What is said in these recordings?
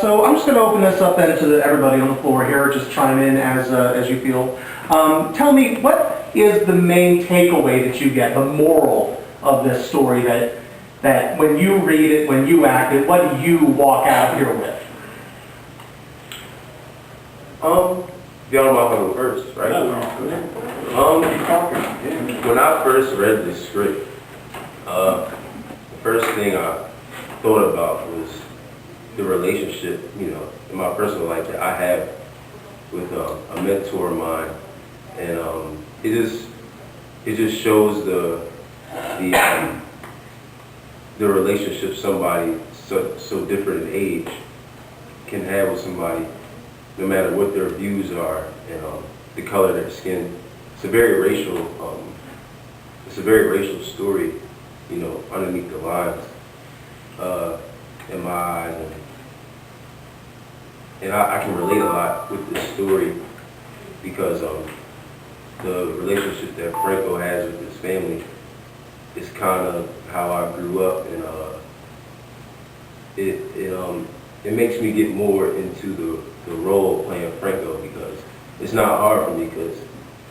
So I'm just going to open this up then to everybody on the floor here. Just chime in as you feel. Tell me, what is the main takeaway that you get, the moral of this story that when you read it, when you act it, what do you walk out here with? The automatic first, right? When I first read the script, the first thing I thought about was the relationship, in my personal life that I have with a mentor of mine, and it just shows the relationship somebody so different in age can have with somebody, no matter what their views are and the color of their skin. It's a very racial story, underneath the lines in my eyes. And I can relate a lot with this story because the relationship that Franco has with his family is kind of how I grew up, and it makes me get more into the role of playing Franco, because it's not hard for me, because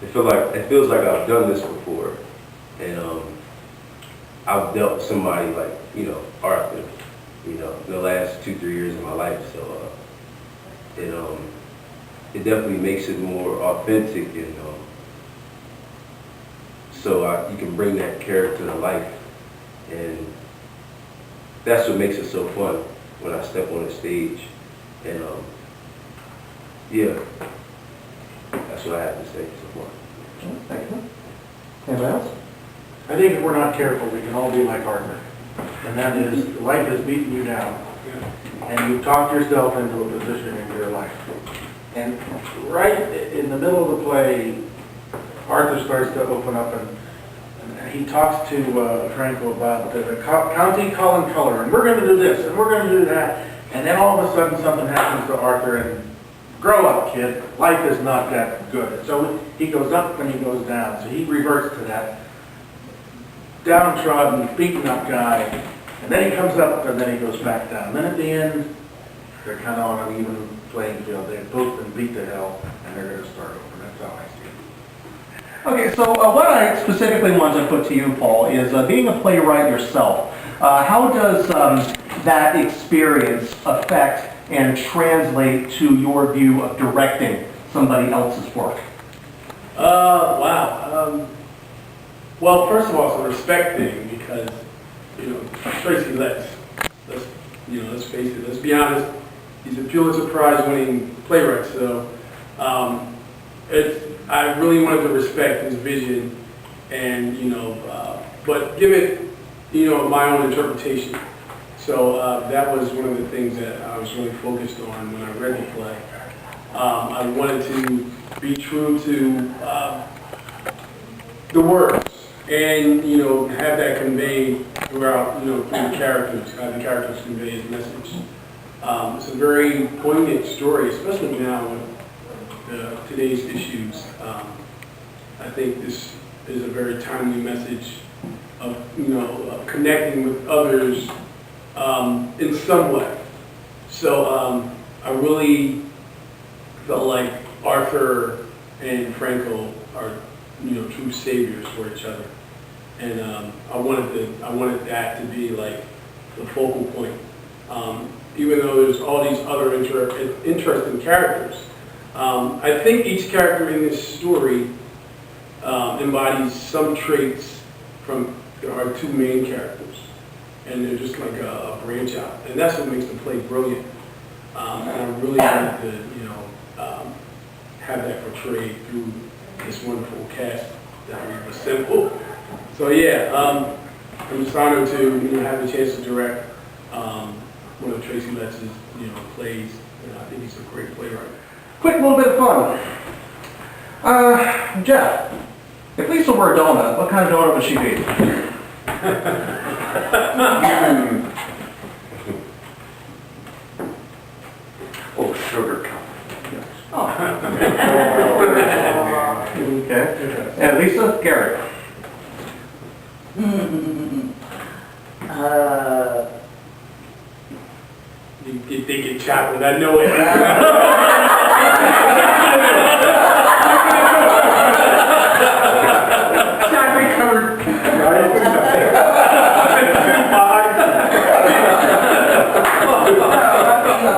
it feels like I've done this before, and I've dealt with somebody like Arthur, in the last 2-3 years of my life, so. It definitely makes it more authentic, and so you can bring that character to life, and that's what makes it so fun when I step on the stage, and yeah, that's what I have to say so far. Thank you. Anybody else? I think if we're not careful, we can all be like Arthur, and that is, life has beaten you down. And you talked yourself into a position in your life. And right in the middle of the play, Arthur starts to open up, and he talks to Franco about the county calling color, and we're going to do this, and we're going to do that. And then all of a sudden something happens to Arthur, and grow up, kid. Life is not that good. So he goes up and he goes down. So he reverts to that downtrodden, beaten up guy. And then he comes up, and then he goes back down. Then at the end, they're kind of on an even playing field. They've both been beat to hell, and they're going to start over. That's how I see it. Okay, so what I specifically wanted to put to you, Paul, is being a playwright yourself, how does that experience affect and translate to your view of directing somebody else's work? Wow. Well, first of all, it's a respect thing, because Tracy Letts, let's face it, let's be honest, he's a Pulitzer Prize winning playwright, so I really wanted to respect his vision and, but give it, my own interpretation. So that was one of the things that I was really focused on when I read the play. I wanted to be true to the words, and have that conveyed throughout, through the characters, have the characters convey his message. It's a very poignant story, especially now with today's issues. I think this is a very timely message of of connecting with others in some way. So I really felt like Arthur and Franco are true saviors for each other, and I wanted that to be like the focal point. Even though there's all these other interesting characters, I think each character in this story embodies some traits from our two main characters, and they're just like a branch out, and that's what makes the play brilliant. And I really wanted to have that portrayed through this wonderful cast that we've assembled. So yeah, I'm just honored to have the chance to direct one of Tracy Letts' plays. I think he's a great playwright. Quick little bit of fun. Jeff, if Lisa were a donut, what kind of donut would she be? Oh, sugar cup. Okay. And Lisa, Gary? You thinking chocolate, I know it. Chocolate covered.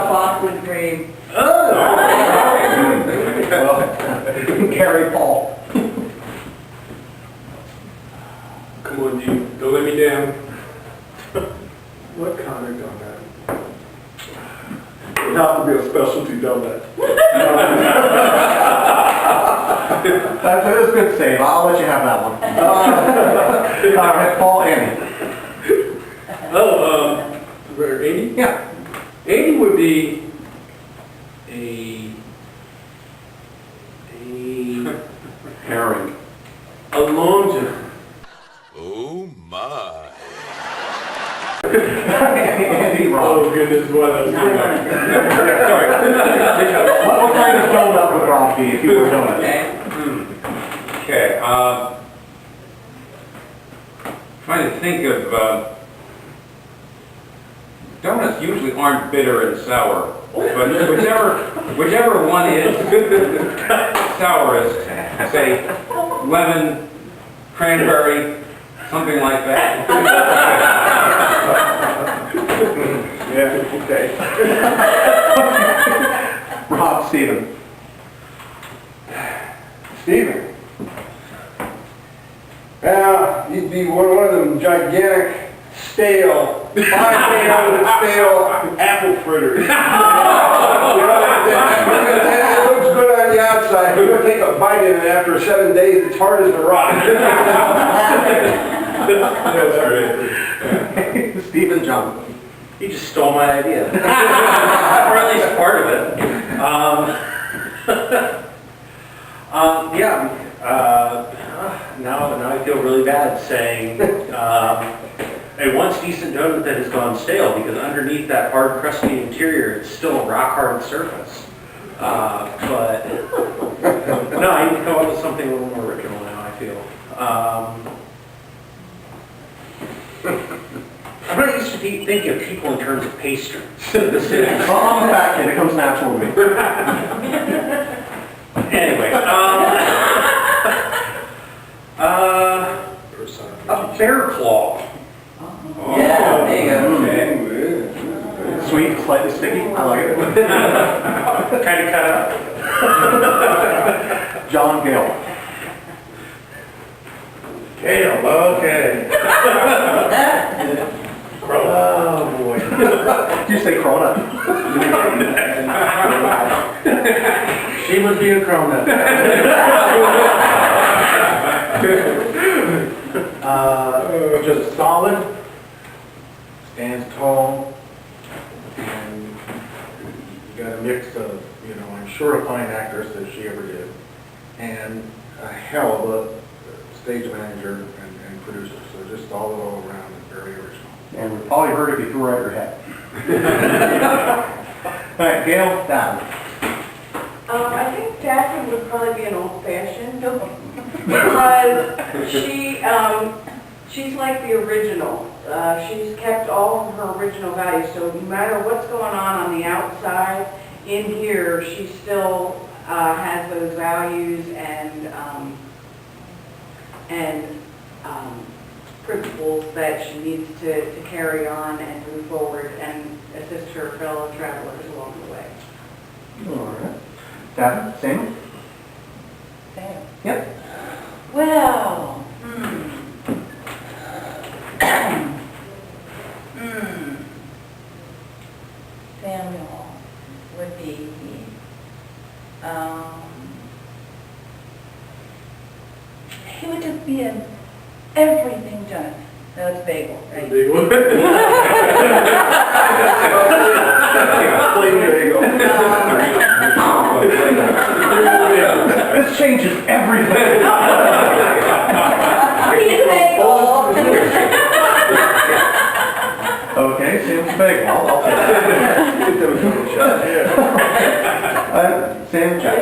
Boston cream. Well, Gary, Paul. Come on, G, don't let me down. What kind of donut? It have to be a specialty donut. That's a good save. I'll let you have that one. All right, Paul, Andy. Oh, where, 80? Yeah. 80 would be a Herring. a long john. Oh my. Andy, Rob. Oh goodness, what else? Sorry. What kind of donut would Rob be if you were a donut? Okay, trying to think of, donuts usually aren't bitter and sour, but whichever one is sourest, say lemon, cranberry, something like that. Yeah, okay. Rob, Stephen. Steven. Yeah, you'd be one of them gigantic, stale, 5 feet under the stale apple fritters. You know, it looks good on the outside, but you'll take a bite in it after 7 days, it's hard as a rock. That's great. Stephen John. You just stole my idea. Or at least part of it. Now I feel really bad saying a once decent donut that has gone stale because underneath that hard crusty interior it's still a rock hard surface. But no, I need to come up with something a little more original now, I feel. I'm not used to thinking of people in terms of pastries. Well, I'm a fat kid, it comes natural to me. Anyway, a bear claw. Yeah, there you go. Sweet, slightly sticky, I like it. Kind of cut up. John Gale. Kale, okay. Oh, boy. Did you say cronut? She would be a cronut. Just solid, stands tall, and you got a mix of, I'm sure a fine actress as she ever did, and a hell of a stage manager and producer, so just solid all around and very original. And we probably heard it before at your head. All right, Gail, down. I think Daphne would probably be an old-fashioned because she's like the original. She's kept all of her original values, so no matter what's going on the outside, in here, she still has those values and principles that she needs to carry on and move forward and assist her fellow travelers along the way. All right. Daphne, same? Yep. Well, Samuel would be, he would just be an everything done. No, it's bagel, right? Big one. Plain bagel. Let's change changes everything. He's bagel. Okay, Sam's bagel. I'll take it. Sam, Jeff.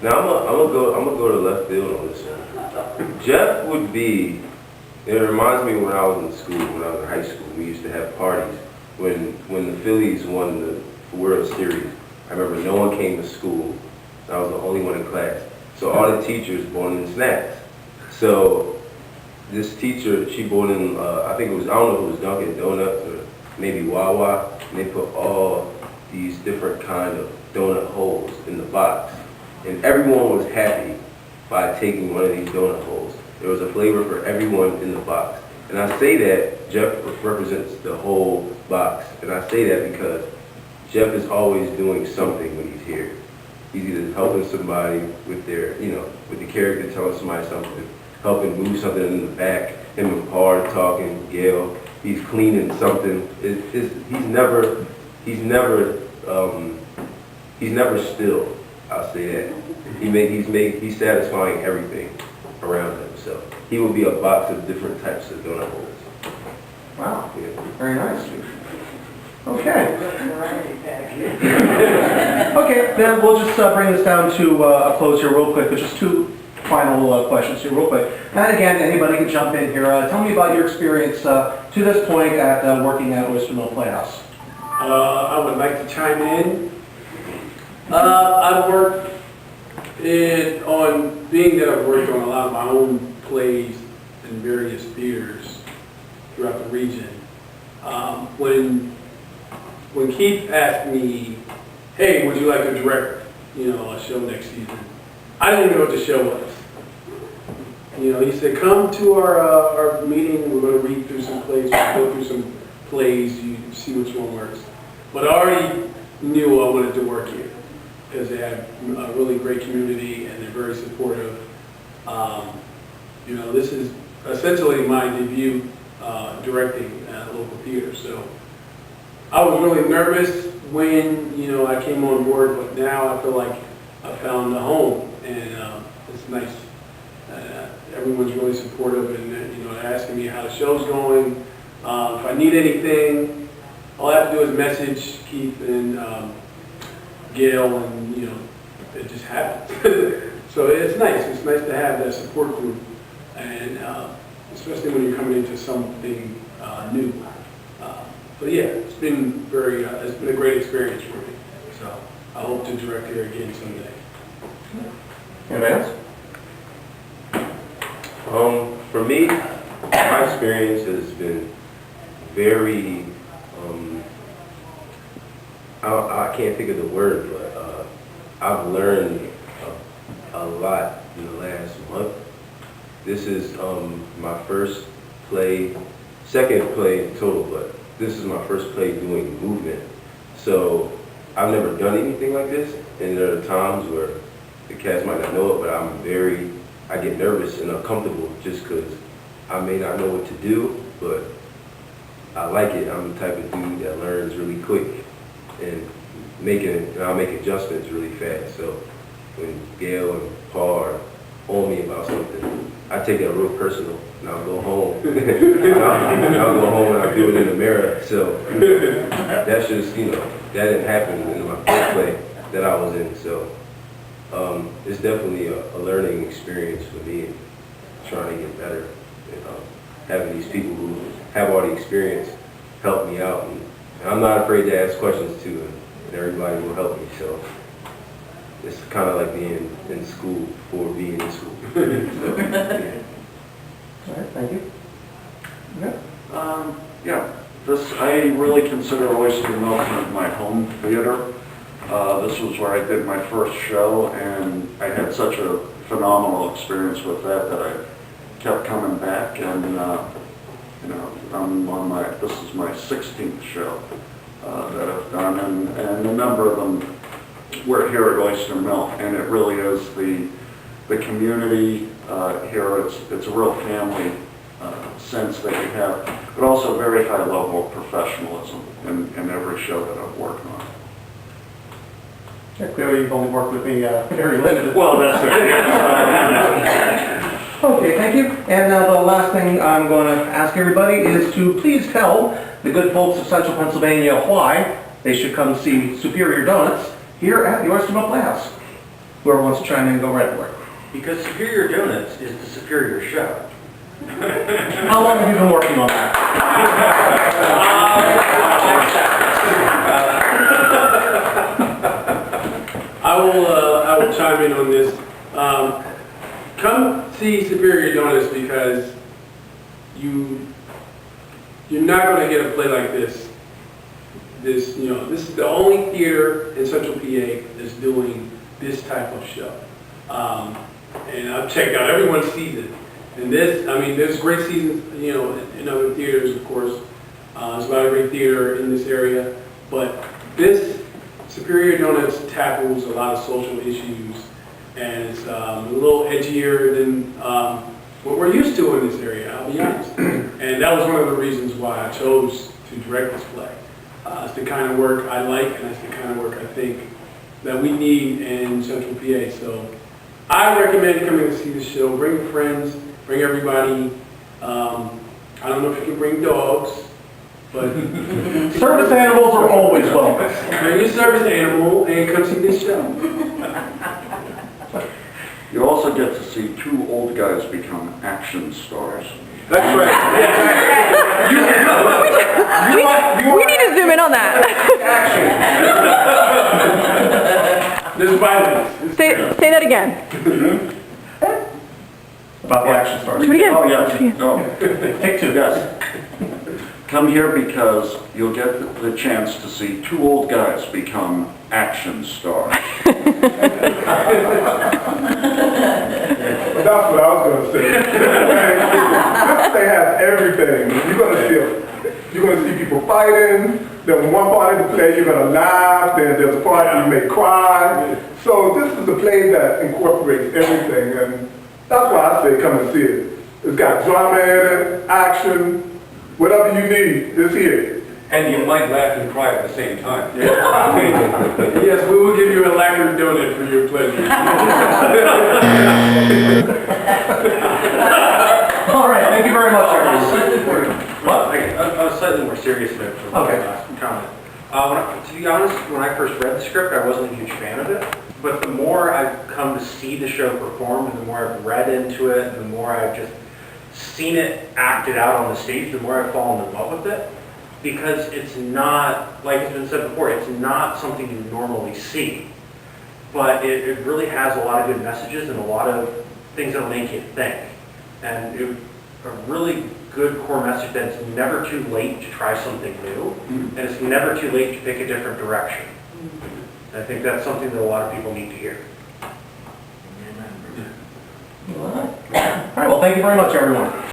Now I'm gonna go to left field on this one. Jeff would be. It reminds me when I was in school, when I was in high school. We used to have parties when the Phillies won the World Series. I remember no one came to school. I was the only one in class. So all the teachers brought in snacks. So this teacher, she brought in, I think it was, I don't know if it was Dunkin' Donuts or maybe Wawa, and they put all these different kind of donut holes in the box. And everyone was happy by taking one of these donut holes. There was a flavor for everyone in the box. And I say that Jeff represents the whole box. And I say that because Jeff is always doing something when he's here. He's either helping somebody with their, with the character telling somebody something, helping move something in the back, him and Paul talking, Gail, he's cleaning something. He's never still, I'll say that. He's satisfying everything around him. So he will be a box of different types of donut holes. Wow, Yeah. very nice. Okay. Okay, then we'll just bring this down to a close here real quick, but just two final questions here real quick. And again, anybody can jump in here. Tell me about your experience to this point at working at Oyster Mill Playhouse. I would like to chime in. I've worked being that I've worked on a lot of my own plays in various theaters throughout the region. When Keith asked me, hey, would you like to direct, a show next season? I didn't even know what the show was. He said, come to our meeting, we're going to read through some plays, go through some plays, you see which one works. But I already knew I wanted to work here because they have a really great community and they're very supportive. This is essentially my debut directing at a local theater. So I was really nervous when, I came on board, but now I feel like I found a home and it's nice. Everyone's really supportive and, they're asking me how the show's going. If I need anything, all I have to do is message Keith and Gail and, it just happens. So it's nice. It's nice to have that support group and especially when you're coming into something new. So yeah, it's been a great experience for me. So I hope to direct here again someday. Anybody else? For me, my experience has been very, I can't think of the word, but I've learned a lot in the last month. This is my first play, second play total, but this is my first play doing movement. So I've never done anything like this, and there are times where the cast might not know it, but I get nervous and uncomfortable just because I may not know what to do, but I like it. I'm the type of dude that learns really quick and I'll make adjustments really fast. So when Gail and Paul are on me about something, I take that real personal and I'll go home. I'll go home and I'll do it in the mirror. So that's just, that didn't happen in my first play that I was in. So it's definitely a learning experience for me, trying to get better. Having these people who have all the experience help me out. And I'm not afraid to ask questions too, and everybody will help me. So it's kind of like being in school before being in school. So, yeah. All right, thank you. Okay. I really consider Oyster Mill my home theater. This was where I did my first show, and I had such a phenomenal experience with that I kept coming back, and this is my 16th show that I've done, and a number of them were here at Oyster Mill, and it really is the community here. It's a real family sense that you have, but also very high level of professionalism in every show that I've worked on. Yeah, clearly you've only worked with me very limited. Well, that's Okay, thank you. And now the last thing I'm going to ask everybody is to please tell the good folks of Central Pennsylvania why they should come see Superior Donuts here at the Oyster Mill Playhouse. Whoever wants to chime in, go right for it. Because Superior Donuts is the superior show. How long have you been working on that? I will chime in on this. Come see Superior Donuts because you're not going to get a play like this. This is the only theater in Central PA that's doing this type of show. And I've checked out everyone's season. And this, I mean, there's great seasons, in other theaters, of course. There's a lot of great theater in this area. But this Superior Donuts tackles a lot of social issues, and it's a little edgier than what we're used to in this area, I'll be honest. And that was one of the reasons why I chose to direct this play. It's the kind of work I like, and it's the kind of work I think that we need in Central PA. So I recommend coming to see the show. Bring your friends, bring everybody. I don't know if you can bring dogs, but Service animals are always welcome. bring your service animal and come see this show. You also get to see two old guys become action stars. That's right. We need to zoom in on that. There's violence. Say that again. About the action stars. Do it again. Oh, yes, no. Take two. Yes. Come here because you'll get the chance to see two old guys become action stars. That's what I was going to say. They have everything. You're going to see people fighting. Then one part of the play you're going to laugh. Then there's a part you may cry. So this is a play that incorporates everything, and that's why I say come and see it. It's got drama in it, action, whatever you need is here. And you might laugh and cry at the same time. Yes, we will give you a lacquered donut for your pleasure. All right, thank you very much, everyone. What? On a slightly more serious note for my last comment. To be honest, when I first read the script, I wasn't a huge fan of it. But the more I've come to see the show performed, and the more I've read into it, and the more I've just seen it acted out on the stage, the more I've fallen in love with it. Because it's not, like it's been said before, it's not something you normally see. But it really has a lot of good messages and a lot of things that'll make you think. And a really good core message that it's never too late to try something new, and it's never too late to pick a different direction. And I think that's something that a lot of people need to hear. All right, well, thank you very much, everyone.